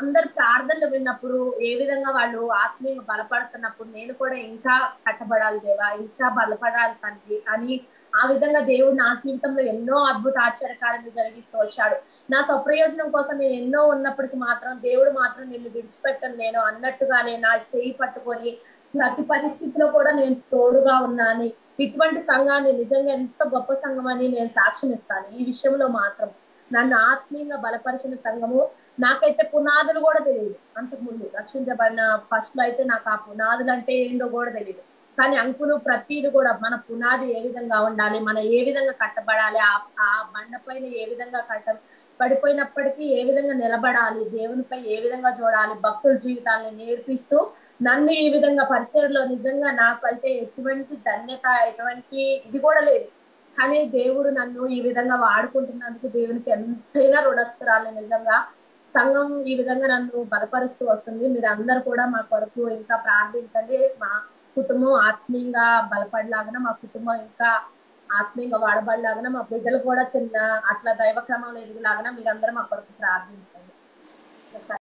అందరు ప్రార్థనలు విన్నప్పుడు ఏ విధంగా వాళ్ళు ఆత్మీయంగా బలపడుతున్నప్పుడు నేను కూడా ఇంకా కట్టబడాలి దేవా, ఇంకా బలపడాలి తండ్రి అని ఆ విధంగా దేవుడు నా జీవితంలో ఎన్నో అద్భుత ఆశ్చర్యకార్యాలు జరిగిస్తూ వచ్చాడు. నా స్వప్రయోజనం కోసం నేను ఎన్నో ఉన్నప్పటికీ మాత్రం దేవుడు మాత్రం నిన్ను విడిచిపెట్టను నేను అన్నట్టుగానే నా చేయి పట్టుకొని ప్రతి పరిస్థితిలో కూడా నేను తోడుగా ఉన్నాను. ఇటువంటి సంఘాన్ని నిజంగా ఎంత గొప్ప సంఘం అని నేను సాక్ష్యం ఇస్తాను. ఈ విషయంలో మాత్రం నన్ను ఆత్మీయంగా బలపరిచిన సంఘము. నాకైతే పునాదులు కూడా తెలియదు అంతకుముందు, రక్షించబడిన ఫస్ట్ లో అయితే నాకు ఆ పునాదులు అంటే ఏందో కూడా తెలియదు. కానీ అంకులు ప్రతిది కూడా మన పునాది ఏ విధంగా ఉండాలి, మనం ఏ విధంగా కట్టబడాలి, ఆ బండ పైన ఏ విధంగా పడిపోయినప్పటికీ ఏ విధంగా నిలబడాలి, దేవునిపై ఏ విధంగా చూడాలి, భక్తుల జీవితాలను నేర్పిస్తూ నన్ను ఈ విధంగా పరిచయంలో నిజంగా నాకైతే ఎటువంటి ధన్యత ఎటువంటి ఇది కూడా లేదు. కానీ దేవుడు నన్ను ఈ విధంగా వాడుకుంటున్నందుకు దేవునికి ఎంతైనా రుణస్తురాలి. నిజంగా సంఘం ఈ విధంగా నన్ను బలపరుస్తూ వస్తుంది. మీరు అందరు కూడా మా కొరకు ఇంకా ప్రార్థించండి. మా కుటుంబం ఆత్మీయంగా బలపడలాగా, మా కుటుంబం ఇంకా ఆత్మీయంగా వాడబడలాగా, మా బిడ్డలు కూడా చిన్న అట్లా దైవ క్రమంలో ఎదుగులాగా మీరందరూ మా కొరకు ప్రార్థించండి.